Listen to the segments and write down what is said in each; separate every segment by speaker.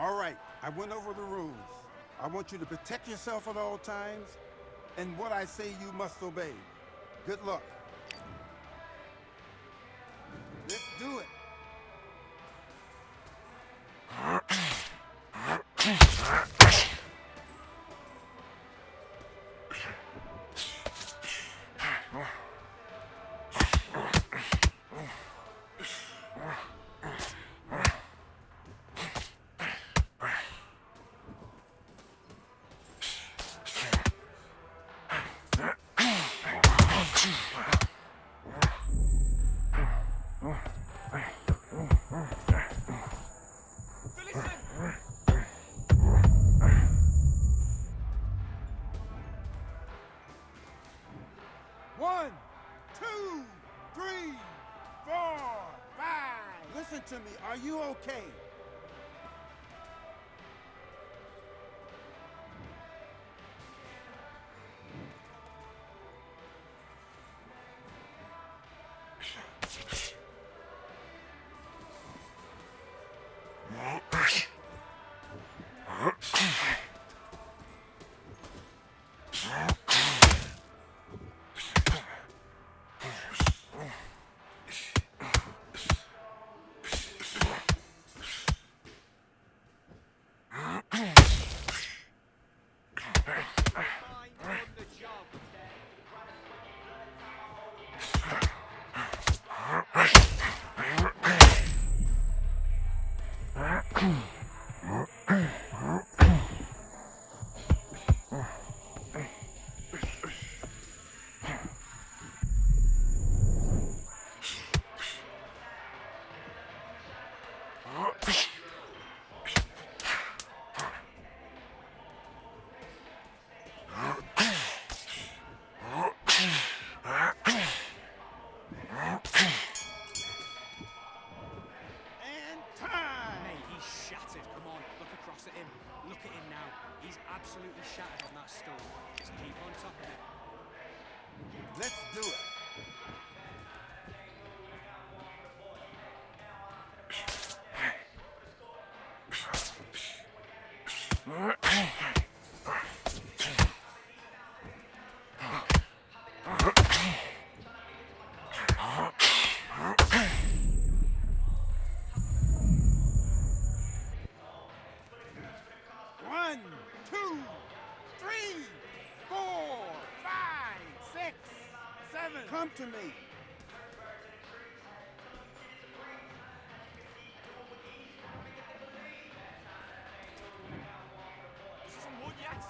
Speaker 1: All right, I went over the rules. I want you to protect yourself at all times, and what I say you must obey. Good luck. Let's do it. One, two, three, four, five. Listen to me. Are you okay? And time.
Speaker 2: Mate, he's shattered. Come on, look across at him. Look at him now. He's absolutely shattered on that stool. Just keep on top of it.
Speaker 1: Let's do it. One, two, three, four, five, six, seven. Come to me.
Speaker 2: Some wood, yes?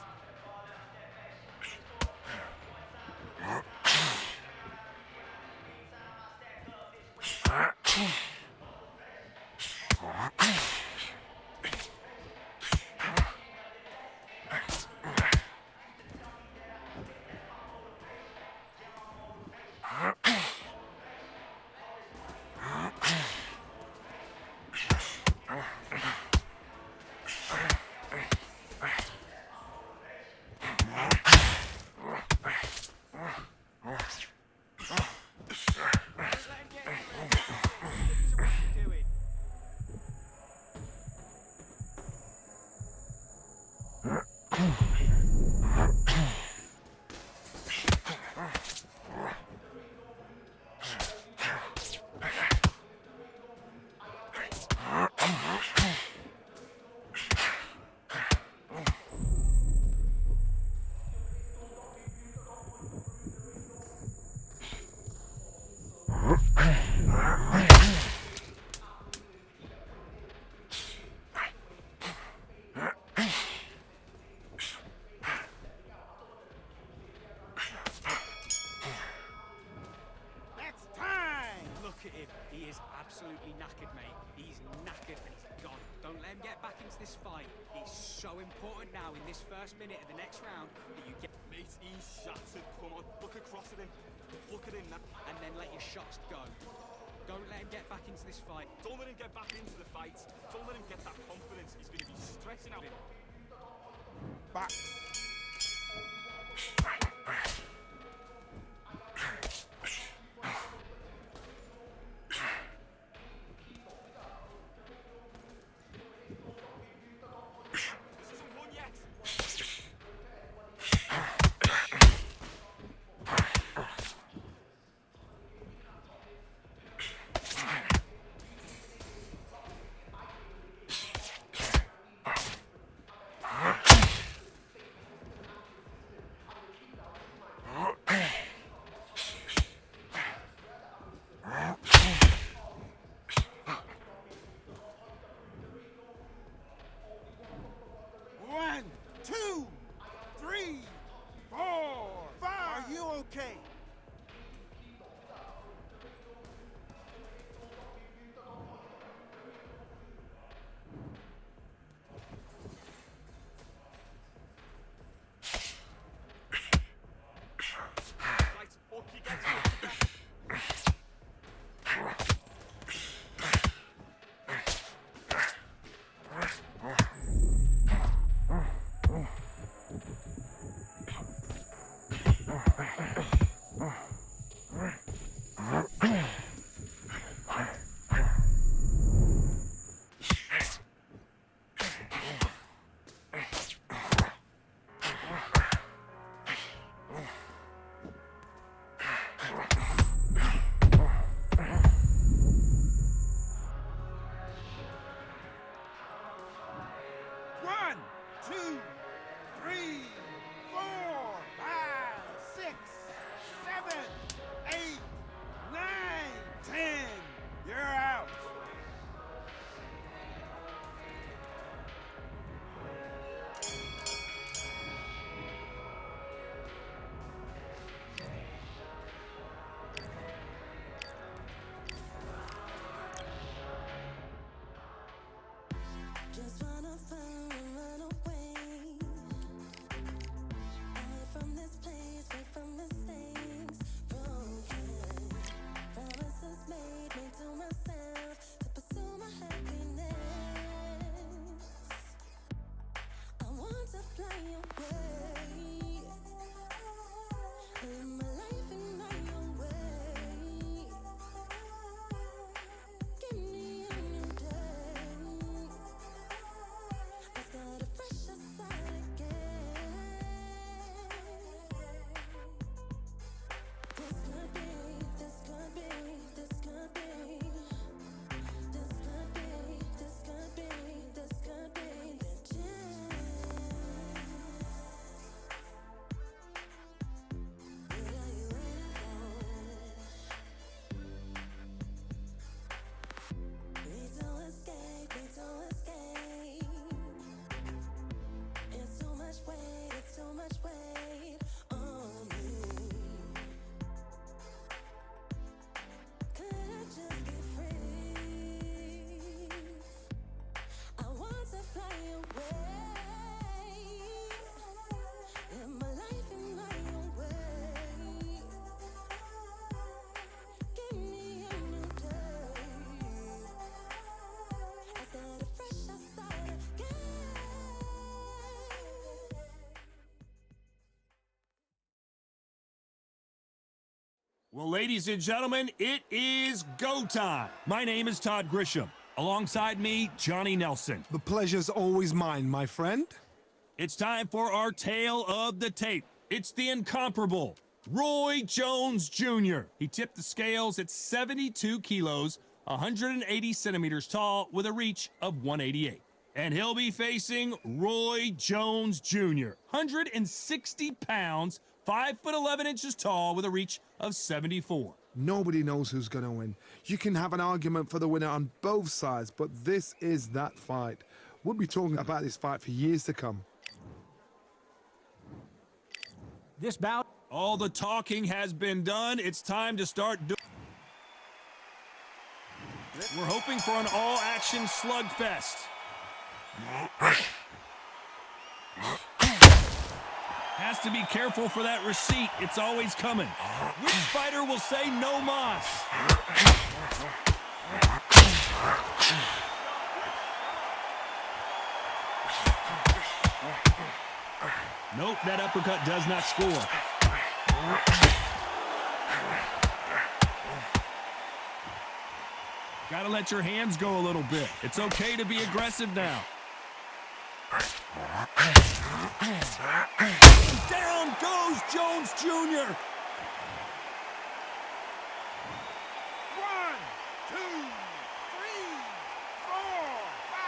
Speaker 1: That's time.
Speaker 2: Look at him. He is absolutely knackered, mate. He's knackered and he's gone. Don't let him get back into this fight. He's so important now in this first minute of the next round that you get.
Speaker 3: Mate, he's shattered. Come on, look across at him. Look at him now.
Speaker 2: And then let your shots go. Don't let him get back into this fight.
Speaker 3: Don't let him get back into the fight. Don't let him get that confidence. He's going to be stressing out.
Speaker 1: Box.
Speaker 4: Well, ladies and gentlemen, it is go time. My name is Todd Grisham. Alongside me, Johnny Nelson.
Speaker 5: The pleasure's always mine, my friend.
Speaker 4: It's time for our tale of the tape. It's the incomparable Roy Jones Jr. He tipped the scales at 72 kilos, 180 centimeters tall, with a reach of 188. And he'll be facing Roy Jones Jr., 160 pounds, 5'11" tall, with a reach of 74.
Speaker 5: Nobody knows who's going to win. You can have an argument for the winner on both sides, but this is that fight. We'll be talking about this fight for years to come.
Speaker 6: This bout.
Speaker 4: All the talking has been done. It's time to start doing. We're hoping for an all-action slugfest. Has to be careful for that receipt. It's always coming. Which fighter will say no mas? Nope, that uppercut does not score. Gotta let your hands go a little bit. It's okay to be aggressive now. Down goes Jones Jr.
Speaker 1: 1, 2, 3, 4, 5.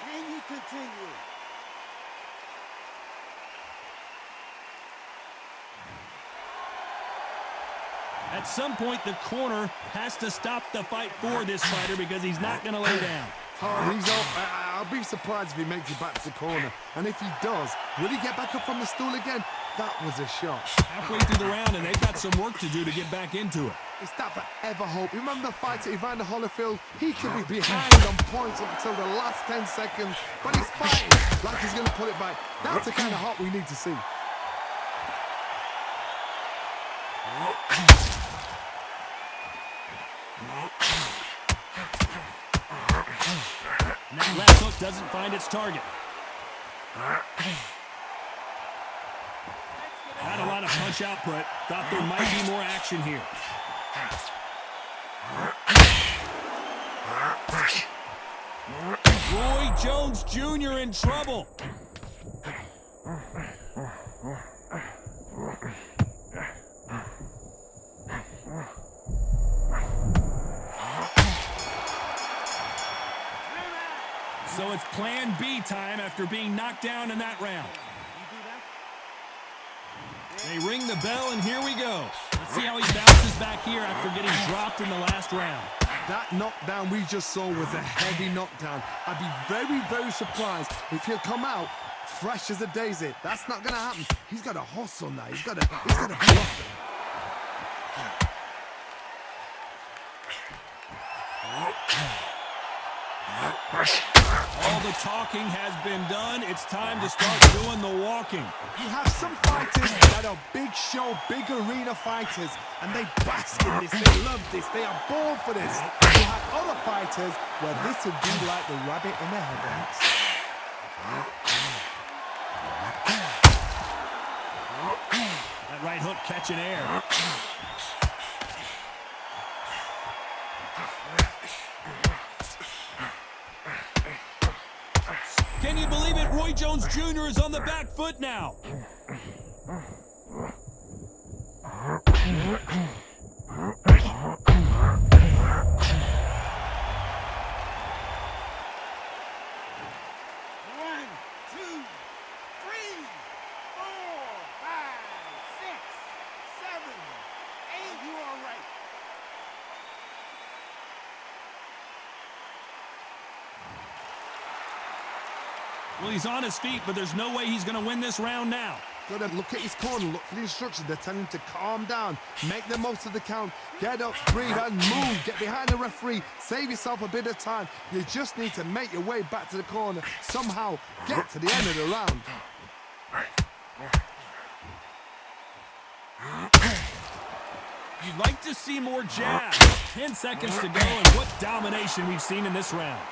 Speaker 1: Can you continue?
Speaker 4: At some point, the corner has to stop the fight for this fighter because he's not going to lay down.
Speaker 5: I'll be surprised if he makes it back to the corner. And if he does, will he get back up from the stool again? That was a shot.
Speaker 4: Halfway through the round, and they've got some work to do to get back into it.
Speaker 5: Is that forever hope? Remember the fight at Evander Holyfield? He could be behind on points up until the last 10 seconds, but he's fighting like he's going to put it back. That's the kind of hope we need to see.
Speaker 4: And that left hook doesn't find its target. Not a lot of punch output. Thought there might be more action here. Roy Jones Jr. in trouble. So it's plan B time after being knocked down in that round. They ring the bell, and here we go. Let's see how he bounces back here after getting dropped in the last round.
Speaker 5: That knockdown we just saw was a heavy knockdown. I'd be very, very surprised if he'll come out fresh as a daisy. That's not going to happen. He's got to hustle now. He's got to bluff it.
Speaker 4: All the talking has been done. It's time to start doing the walking.
Speaker 5: You have some fighters that are big show, big arena fighters, and they bask in this. They love this. They are born for this. You have other fighters where this would be like the rabbit in the headlights.
Speaker 4: That right hook catching air. Can you believe it? Roy Jones Jr. is on the back foot now. Well, he's on his feet, but there's no way he's going to win this round now.
Speaker 5: Got to look at his corner, look for the instructions. They're telling him to calm down, make the most of the count, get up, breathe, and move. Get behind the referee, save yourself a bit of time. You just need to make your way back to the corner, somehow get to the end of the round.
Speaker 4: You'd like to see more jabs. 10 seconds to go, and what domination we've seen in this round.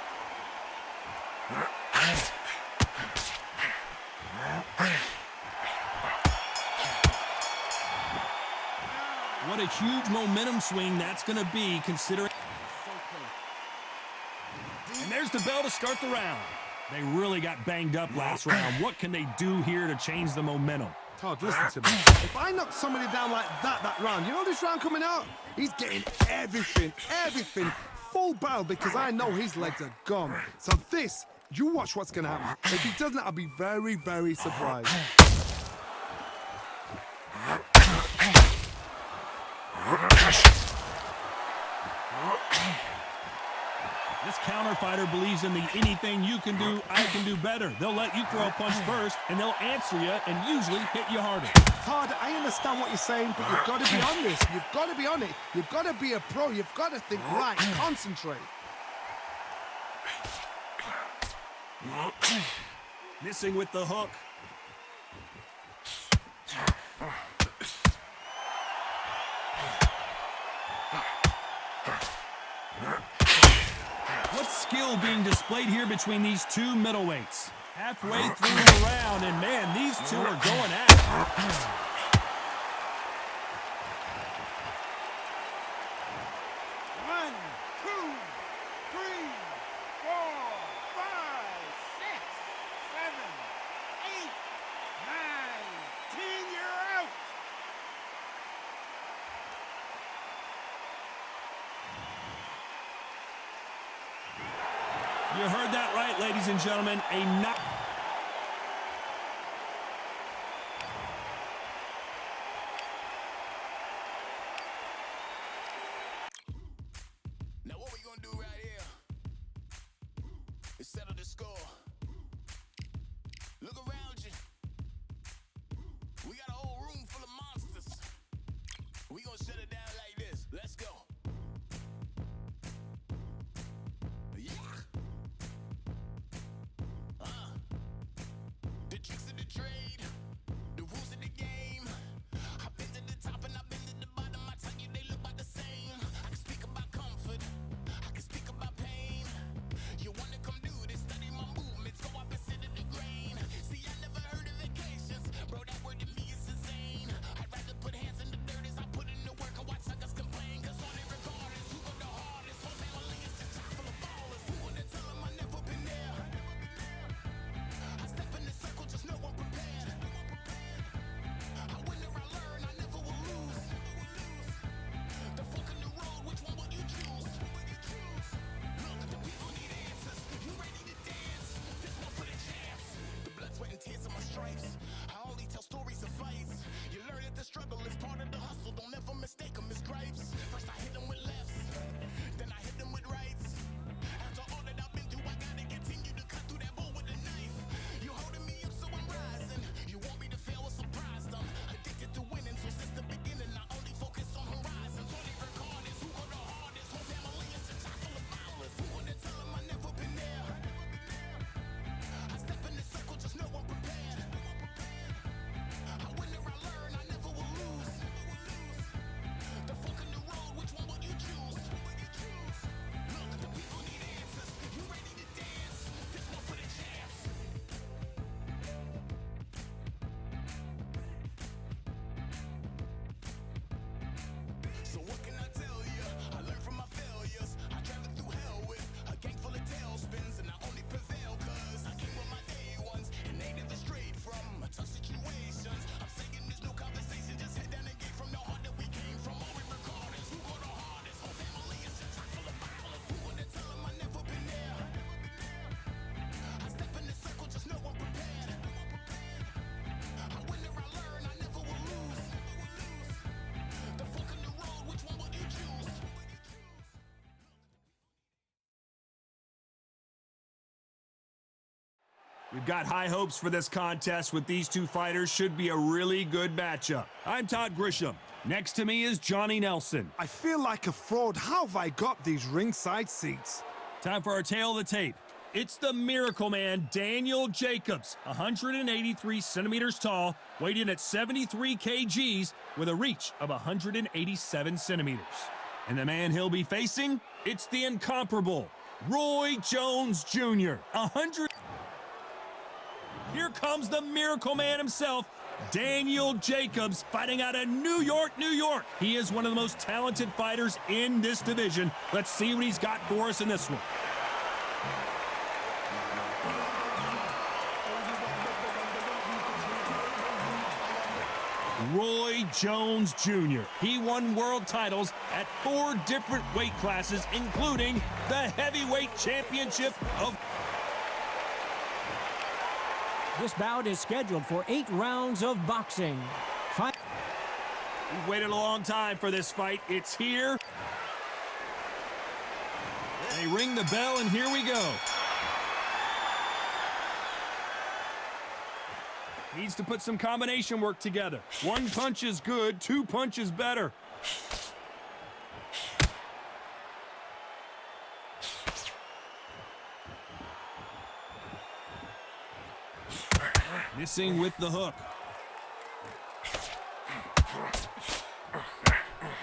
Speaker 4: What a huge momentum swing that's going to be, considering. And there's the bell to start the round. They really got banged up last round. What can they do here to change the momentum?
Speaker 5: Todd, listen to me. If I knock somebody down like that round, you know this round coming out? He's getting everything, full barrel, because I know his legs are gone. So this, you watch what's going to happen. If he doesn't, I'll be very, very surprised.
Speaker 4: This counter fighter believes in the anything you can do, I can do better. They'll let you throw a punch first, and they'll answer you and usually hit you harder.
Speaker 5: Todd, I understand what you're saying, but you've got to be on this. You've got to be on it. You've got to be a pro. You've got to think right. Concentrate.
Speaker 4: Missing with the hook. What skill being displayed here between these two middleweights? Halfway through the round, and man, these two are going at it.
Speaker 1: 1, 2, 3, 4, 5, 6, 7, 8, 9, 10. You're out.
Speaker 4: You heard that right, ladies and gentlemen. A knock.
Speaker 7: Now what we gonna do right here is settle the score. Look around you. We got a whole room full of monsters. We gonna shut it down like this. Let's go. Yeah. The tricks of the trade, the rules of the game. I've been to the top and I've been to the bottom. I tell you they look about the same. I can speak about comfort, I can speak about pain. You wanna come do this, study my movements, go opposite of the grain. See, I never heard of vacations, bro, that word to me is insane. I'd rather put hands in the dirt as I put in the work and watch suckers complain. Cause on it regardless, who go the hardest, whole family is just chock full of ballers. Who wanna tell them I never been there? I step in the circle, just know I'm prepared. I win or I learn, I never will lose. The fork in the road, which one will you choose? Look, the people need answers. You ready to dance? This one for the champs. The blood, sweat, and tears of my stripes. I only tell stories of fights. You learn that the struggle is part of the hustle. Don't ever mistake them as gripes. First I hit them with lefts, then I hit them with rights. After all that I've been through, I gotta continue to cut through that bull with a knife. You holding me up, so I'm rising. You want me to fail, or surprised? I'm addicted to winning, so since the beginning, I only focus on horizons. All they record is who go the hardest. Whole family is a chock full of ballers. Who wanna tell them I never been there? I step in the circle, just know I'm prepared. I win or I learn, I never will lose. The fork in the road, which one will you choose? Look, the people need answers. You ready to dance? This one for the champs. So what can I tell you? I learned from my failures. I traveled through hell with a gang full of tailspins, and I only prevail cause I came with my day ones, and they never strayed from tough situations. I'm saying there's no conversation, just head down and get from the heart that we came from. All we record is who go the hardest. Whole family is just chock full of ballers. Who wanna tell them I never been there? I step in the circle, just know I'm prepared. I win or I learn, I never will lose. The fork in the road, which one will you choose?
Speaker 4: We've got high hopes for this contest with these two fighters. Should be a really good matchup. I'm Todd Grisham. Next to me is Johnny Nelson.
Speaker 5: I feel like a fraud. How have I got these ringside seats?
Speaker 4: Time for our tail of the tape. It's the Miracle Man, Daniel Jacobs, 183 centimeters tall, weighed in at 73 kgs with a reach of 187 centimeters. And the man he'll be facing, it's the incomparable Roy Jones Jr. Here comes the Miracle Man himself, Daniel Jacobs fighting out of New York, New York. He is one of the most talented fighters in this division. Let's see what he's got for us in this one. Roy Jones Jr. He won world titles at 4 different weight classes, including the heavyweight championship of...
Speaker 6: This bout is scheduled for 8 rounds of boxing.
Speaker 4: We've waited a long time for this fight. It's here. They ring the bell, and here we go. Needs to put some combination work together. 1 punch is good, 2 punches better. Missing with the hook.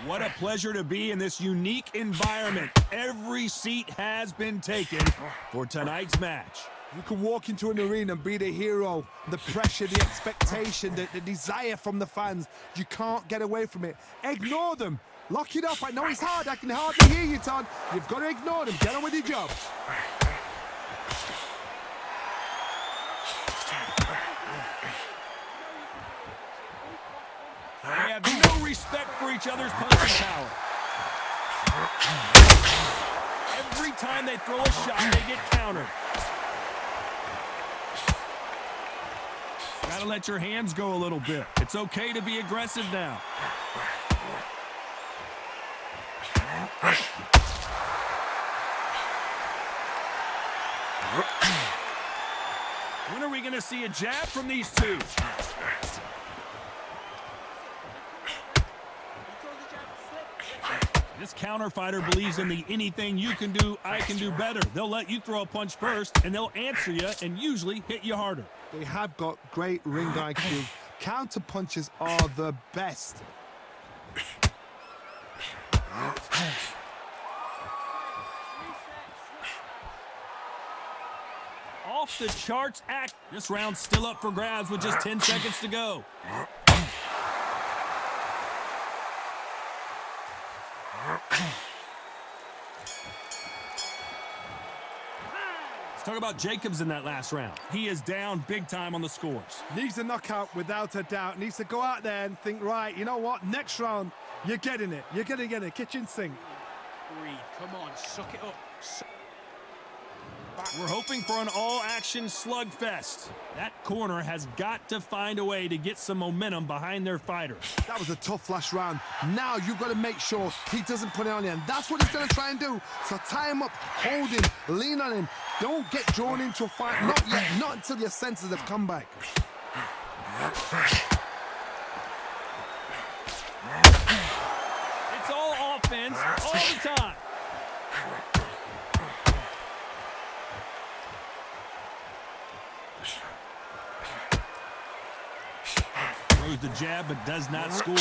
Speaker 4: What a pleasure to be in this unique environment. Every seat has been taken for tonight's match.
Speaker 5: You can walk into an arena and be the hero. The pressure, the expectation, the desire from the fans. You can't get away from it. Ignore them. Lock it up. I know it's hard. I can hardly hear you, Todd. You've got to ignore them. Get on with your job.
Speaker 4: They have no respect for each other's punching power. Every time they throw a shot, they get countered. Gotta let your hands go a little bit. It's okay to be aggressive now. When are we gonna see a jab from these two? This counter fighter believes in the anything you can do, I can do better. They'll let you throw a punch first, and they'll answer you and usually hit you harder.
Speaker 5: They have got great ring IQ. Counter punches are the best.
Speaker 4: Off the charts act. This round's still up for grabs with just 10 seconds to go. Let's talk about Jacobs in that last round. He is down big time on the scores.
Speaker 5: Needs a knockout without a doubt. Needs to go out there and think, right, you know what? Next round, you're getting it. You're going to get it. Kitchen sink.
Speaker 2: Breathe. Come on, suck it up.
Speaker 4: We're hoping for an all-action slugfest. That corner has got to find a way to get some momentum behind their fighter.
Speaker 5: That was a tough last round. Now you've got to make sure he doesn't put it on you, and that's what he's going to try and do. So tie him up, hold him, lean on him. Don't get drawn into a fight. Not yet. Not until your senses have come back.
Speaker 4: It's all offense all the time. Throws the jab but does not score.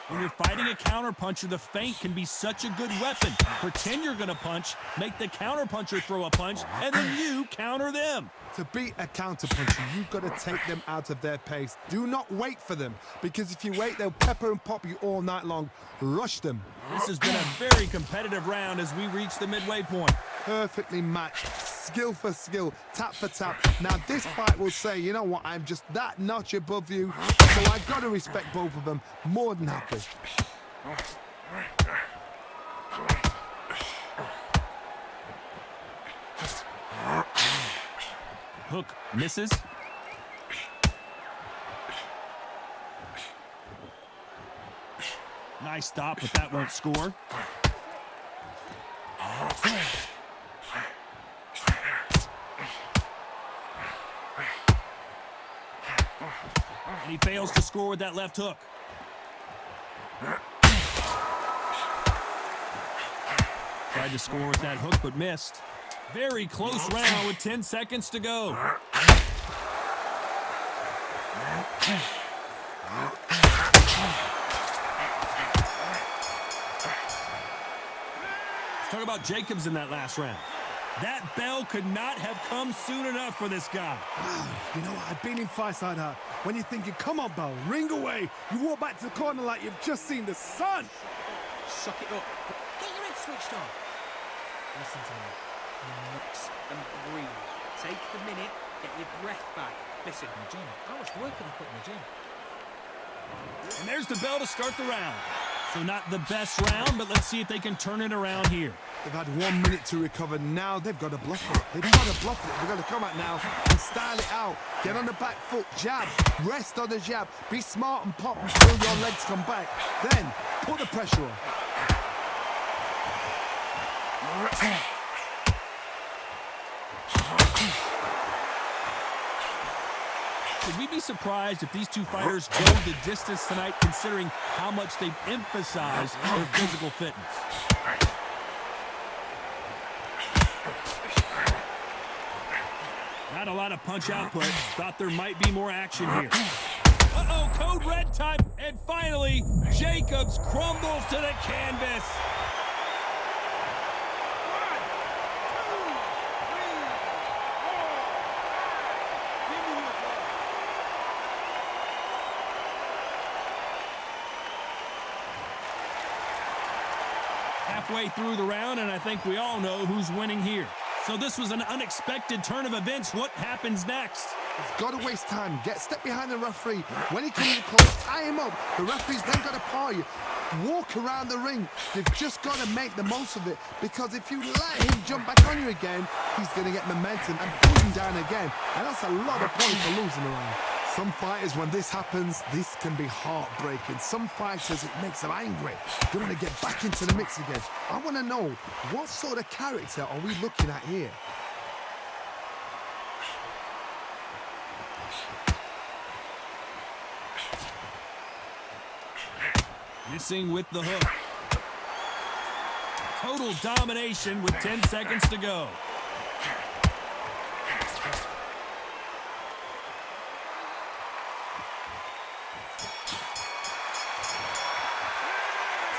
Speaker 4: When you're fighting a counterpuncher, the feint can be such a good weapon. Pretend you're going to punch, make the counterpuncher throw a punch, and then you counter them.
Speaker 5: To beat a counterpuncher, you've got to take them out of their pace. Do not wait for them, because if you wait, they'll pepper and pop you all night long. Rush them.
Speaker 4: This has been a very competitive round as we reach the midway point.
Speaker 5: Perfectly matched, skill for skill, tap for tap. Now this fight will say, you know what, I'm just that notch above you, so I've got to respect both of them. More than happy.
Speaker 4: Hook misses. Nice stop, but that won't score. And he fails to score with that left hook. Tried to score with that hook, but missed. Very close round with 10 seconds to go. Let's talk about Jacobs in that last round. That bell could not have come soon enough for this guy.
Speaker 5: You know what? I've been in fights like that. When you're thinking, come on, Bell, ring away. You walk back to the corner like you've just seen the sun.
Speaker 2: Suck it up. Get your head switched on. Listen to me. Relax and breathe. Take the minute, get your breath back. Listen,
Speaker 6: Gym. How much work can I put in the gym?
Speaker 4: And there's the bell to start the round. So not the best round, but let's see if they can turn it around here.
Speaker 5: They've had 1 minute to recover. Now they've got to bluff it. They've got to bluff it. They've got to come out now and style it out. Get on the back foot, jab, rest on the jab. Be smart and pop until your legs come back. Then put the pressure on.
Speaker 4: Should we be surprised if these two fighters go the distance tonight, considering how much they've emphasized their physical fitness? Not a lot of punch output. Thought there might be more action here. Uh-oh, code red time. And finally, Jacobs crumbles to the canvas. Halfway through the round, and I think we all know who's winning here. So this was an unexpected turn of events. What happens next?
Speaker 5: He's got to waste time. Step behind the referee. When he comes close, tie him up. The referee's then got to paw you. Walk around the ring. You've just got to make the most of it, because if you let him jump back on you again, he's going to get momentum and pull him down again. And that's a lot of points for losing around. Some fighters, when this happens, this can be heartbreaking. Some fighters, it makes them angry. They want to get back into the mix again. I want to know, what sort of character are we looking at here?
Speaker 4: Missing with the hook. Total domination with 10 seconds to go.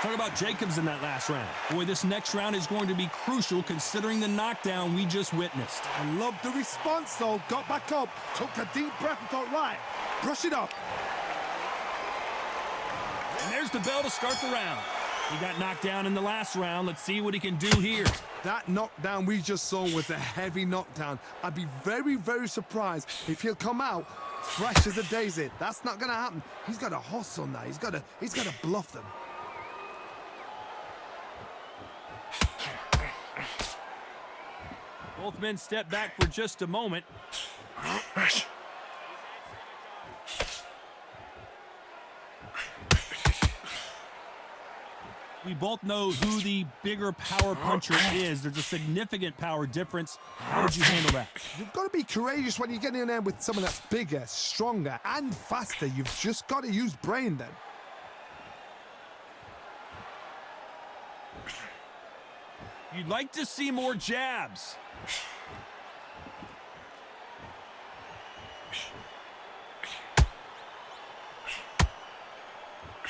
Speaker 4: Talk about Jacobs in that last round. Boy, this next round is going to be crucial considering the knockdown we just witnessed.
Speaker 5: I love the response, though. Got back up, took a deep breath and thought, right, brush it off.
Speaker 4: And there's the bell to start the round. He got knocked down in the last round. Let's see what he can do here.
Speaker 5: That knockdown we just saw was a heavy knockdown. I'd be very, very surprised if he'll come out fresh as a daisy. That's not going to happen. He's got to hustle now. He's got to bluff them.
Speaker 4: Both men step back for just a moment. We both know who the bigger power puncher is. There's a significant power difference. How would you handle that?
Speaker 5: You've got to be courageous when you get in there with someone that's bigger, stronger, and faster. You've just got to use brain then.
Speaker 4: You'd like to see more jabs.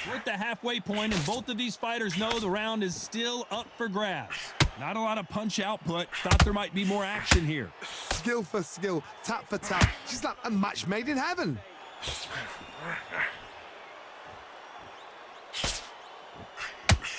Speaker 4: We're at the halfway point, and both of these fighters know the round is still up for grabs. Not a lot of punch output. Thought there might be more action here.
Speaker 5: Skill for skill, tap for tap. She's like a match made in heaven.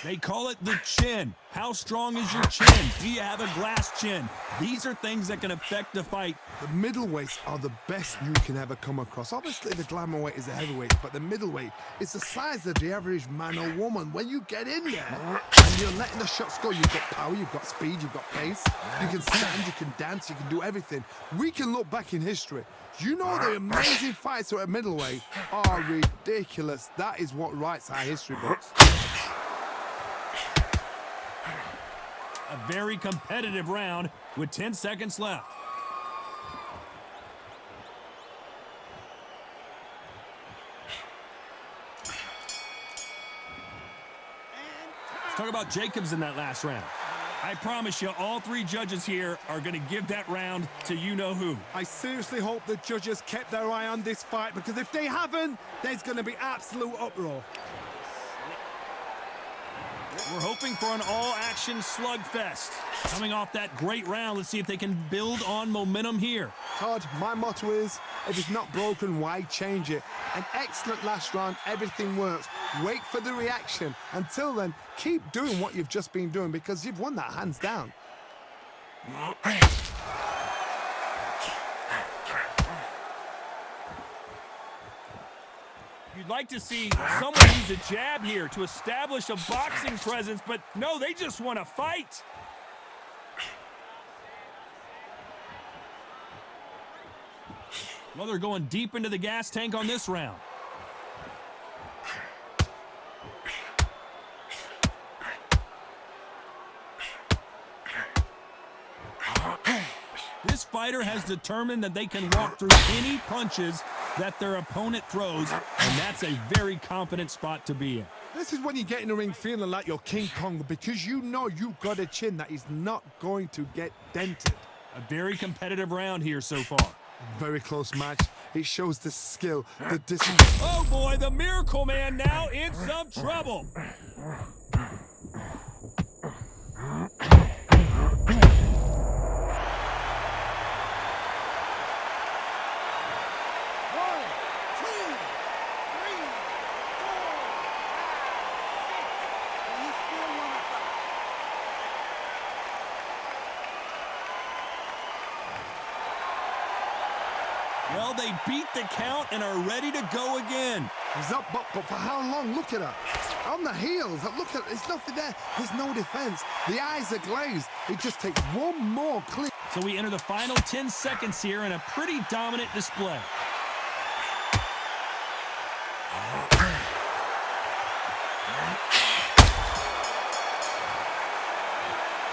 Speaker 4: They call it the chin. How strong is your chin? Do you have a glass chin? These are things that can affect the fight.
Speaker 5: The middleweights are the best you can ever come across. Obviously, the glamour weight is the heavyweight, but the middleweight is the size of the average man or woman. When you get in there and you're letting the shots go, you've got power, you've got speed, you've got pace. You can stand, you can dance, you can do everything. We can look back in history. You know the amazing fights at middleweight are ridiculous. That is what writes our history books.
Speaker 4: A very competitive round with 10 seconds left. Let's talk about Jacobs in that last round. I promise you, all three judges here are going to give that round to you-know-who.
Speaker 5: I seriously hope the judges kept their eye on this fight, because if they haven't, there's going to be absolute uproar.
Speaker 4: We're hoping for an all-action slugfest. Coming off that great round, let's see if they can build on momentum here.
Speaker 5: Todd, my motto is, if it's not broken, why change it? An excellent last round, everything works. Wait for the reaction. Until then, keep doing what you've just been doing because you've won that hands down.
Speaker 4: You'd like to see someone use a jab here to establish a boxing presence, but no, they just want to fight. Well, they're going deep into the gas tank on this round. This fighter has determined that they can walk through any punches that their opponent throws, and that's a very confident spot to be in.
Speaker 5: This is when you get in the ring feeling like you're King Kong because you know you've got a chin that is not going to get dented.
Speaker 4: A very competitive round here so far.
Speaker 5: Very close match. It shows the skill, the discipline.
Speaker 4: Oh boy, the Miracle Man now in some trouble. Well, they beat the count and are ready to go again.
Speaker 5: He's up, but for how long? Look at her. On the heels. Look at there's nothing there. There's no defense. The eyes are glazed. It just takes one more click.
Speaker 4: So we enter the final 10 seconds here in a pretty dominant display.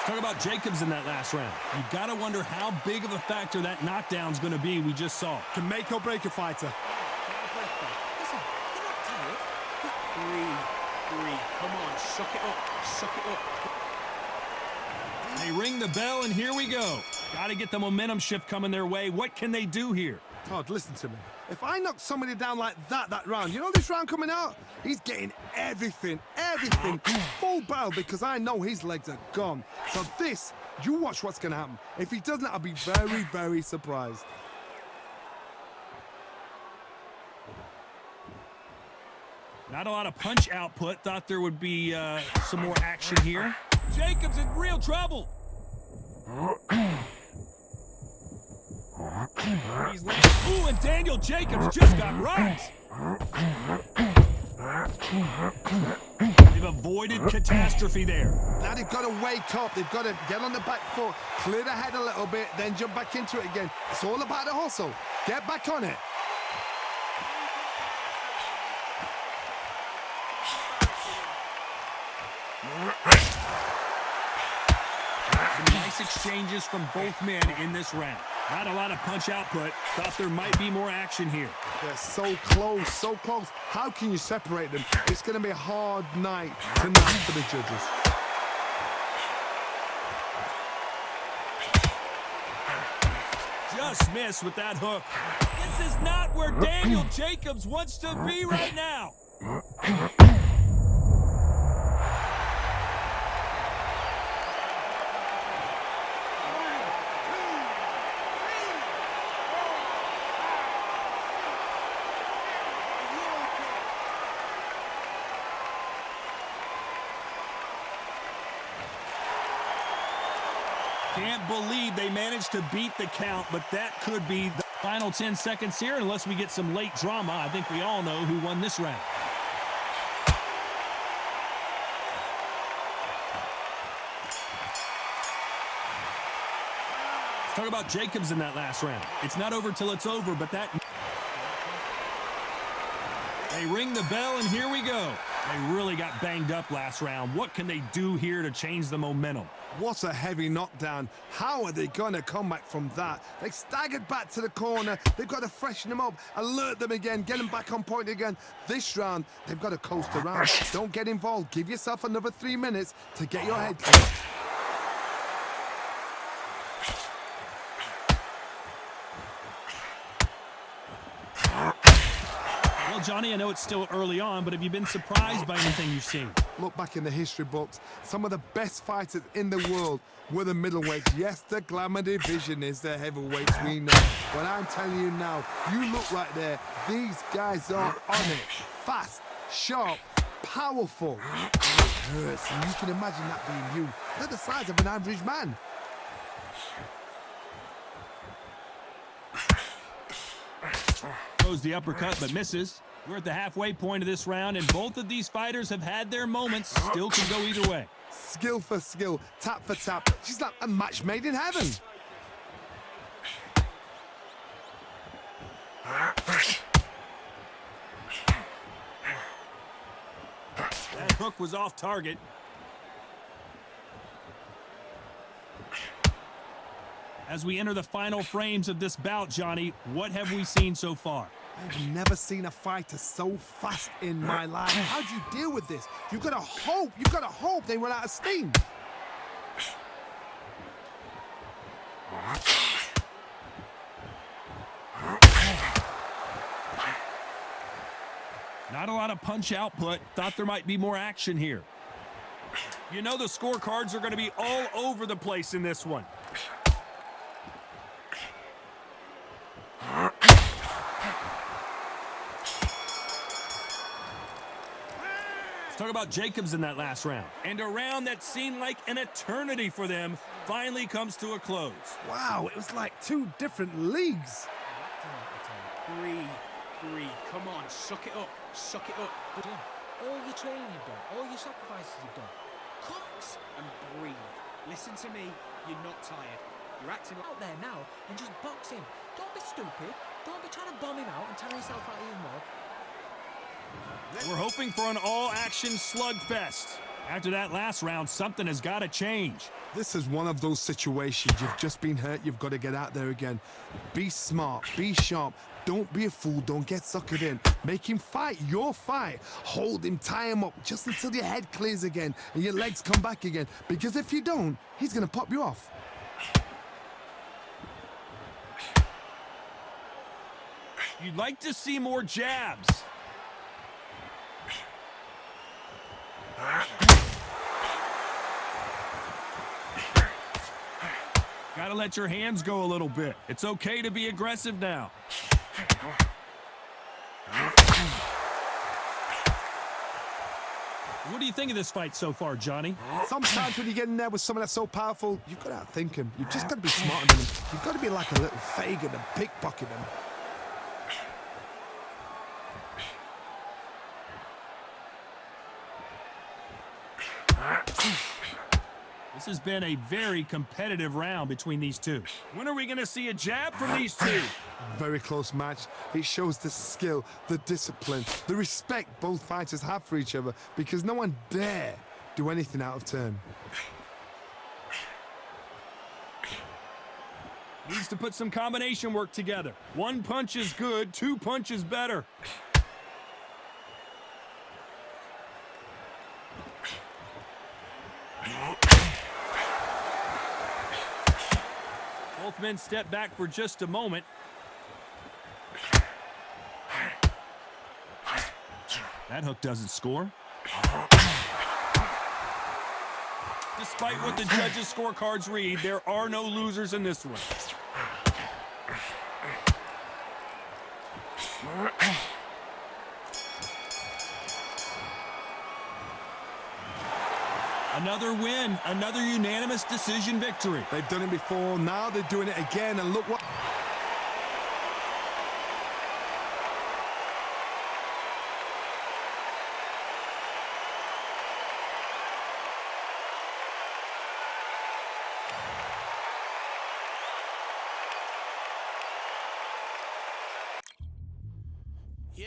Speaker 4: Talk about Jacobs in that last round. You gotta wonder how big of a factor that knockdown's gonna be we just saw.
Speaker 5: Can make or break a fighter.
Speaker 2: Listen, you're not tired. Just breathe. Come on, suck it up. Suck it up.
Speaker 4: They ring the bell, and here we go. Gotta get the momentum shift coming their way. What can they do here?
Speaker 5: Todd, listen to me. If I knock somebody down like that round, you know this round coming out? He's getting everything, full barrel because I know his legs are gone. So this, you watch what's going to happen. If he doesn't, I'll be very, very surprised.
Speaker 4: Not a lot of punch output. Thought there would be some more action here. Jacobs in real trouble. He's landing. Ooh, and Daniel Jacobs just got rocked. They've avoided catastrophe there.
Speaker 5: Now they've got to wake up. They've got to get on the back foot, clear the head a little bit, then jump back into it again. It's all about the hustle. Get back on it.
Speaker 4: Some nice exchanges from both men in this round. Not a lot of punch output. Thought there might be more action here.
Speaker 5: They're so close, so close. How can you separate them? It's going to be a hard night tonight for the judges.
Speaker 4: Just missed with that hook. This is not where Daniel Jacobs wants to be right now. Can't believe they managed to beat the count, but that could be the final 10 seconds here unless we get some late drama. I think we all know who won this round. Let's talk about Jacobs in that last round. It's not over till it's over, but that... They ring the bell, and here we go. They really got banged up last round. What can they do here to change the momentum?
Speaker 5: What a heavy knockdown. How are they going to come back from that? They staggered back to the corner. They've got to freshen them up, alert them again, get them back on point again. This round, they've got to coast around. Don't get involved. Give yourself another 3 minutes to get your head clear.
Speaker 4: Johnny, I know it's still early on, but have you been surprised by anything you've seen?
Speaker 5: Look back in the history books. Some of the best fighters in the world were the middleweights. Yes, the glamour division is the heavyweights, we know. But I'm telling you now, you look right there. These guys are on it. Fast, sharp, powerful. It hurts, and you can imagine that being you. They're the size of an average man.
Speaker 4: Throws the uppercut but misses. We're at the halfway point of this round, and both of these fighters have had their moments. Still can go either way.
Speaker 5: Skill for skill, tap for tap. She's like a match made in heaven.
Speaker 4: That hook was off target. As we enter the final frames of this bout, Johnny, what have we seen so far?
Speaker 5: I've never seen a fighter so fast in my life. How do you deal with this? You've got to hope they run out of steam.
Speaker 4: Not a lot of punch output. Thought there might be more action here. You know the scorecards are going to be all over the place in this one. Talk about Jacobs in that last round. And a round that seemed like an eternity for them finally comes to a close.
Speaker 5: Wow, it was like two different leagues.
Speaker 2: Breathe. Come on, suck it up.
Speaker 6: All your training you've done, all your sacrifices you've done.
Speaker 2: Cox and breathe. Listen to me, you're not tired. You're acting
Speaker 6: Out there now and just box him. Don't be stupid. Don't be trying to bomb him out and tire yourself out even more.
Speaker 4: We're hoping for an all-action slugfest. After that last round, something has got to change.
Speaker 5: This is one of those situations. You've just been hurt. You've got to get out there again. Be smart. Be sharp. Don't be a fool. Don't get suckered in. Make him fight your fight. Hold him. Tie him up just until your head clears again and your legs come back again. Because if you don't, he's going to pop you off.
Speaker 4: You'd like to see more jabs. Gotta let your hands go a little bit. It's okay to be aggressive now. What do you think of this fight so far, Johnny?
Speaker 5: Sometimes when you get in there with someone that's so powerful, you've got to outthink him. You've just got to be smarter than him. You've got to be like a little Fagin and pickpocket him.
Speaker 4: This has been a very competitive round between these two. When are we going to see a jab from these two?
Speaker 5: Very close match. It shows the skill, the discipline, the respect both fighters have for each other because no one dare do anything out of turn.
Speaker 4: Needs to put some combination work together. One punch is good, two punches better. Both men step back for just a moment. That hook doesn't score. Despite what the judges' scorecards read, there are no losers in this one. Another win, another unanimous decision victory.
Speaker 5: They've done it before, now they're doing it again, and look what...
Speaker 7: Yeah,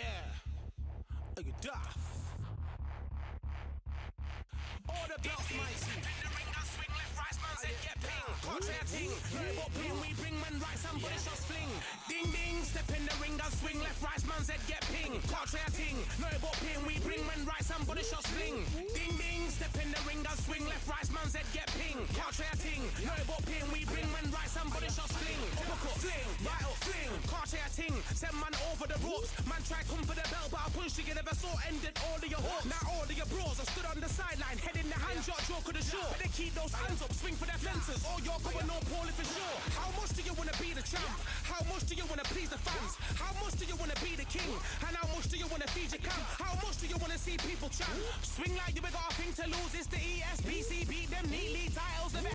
Speaker 7: look at Duff. Order blocks, mighty. In the ring, I swing left, right, man said get ping. Contrary ting, no but ping, we bring man right, somebody shots fling. Ding ding, step in the ring, I swing left, right, man said get ping. Contrary ting, no but ping, we bring man right, somebody shots fling. Ding ding, step in the ring, I swing left, right, man said get ping. Contrary ting, no but ping, we bring man right, somebody shots fling. Hook up, fling, right up, fling. Contrary ting, send man over the the ropes. Man try come for the belt, but I punched you never saw ended all of your hopes. Now all of your bros are stood on the sideline, head in the hands, your joke of the show. Better keep those hands up, swing for their fences, or you're going on poorly for sure. How much do you wanna be the champ? How much do you wanna please the fans? How much do you wanna be the king? And how much do you wanna feed your camp? How much do you wanna see people chant? Swing like you got a thing to lose, it's the ESBC, beat them neatly, titles of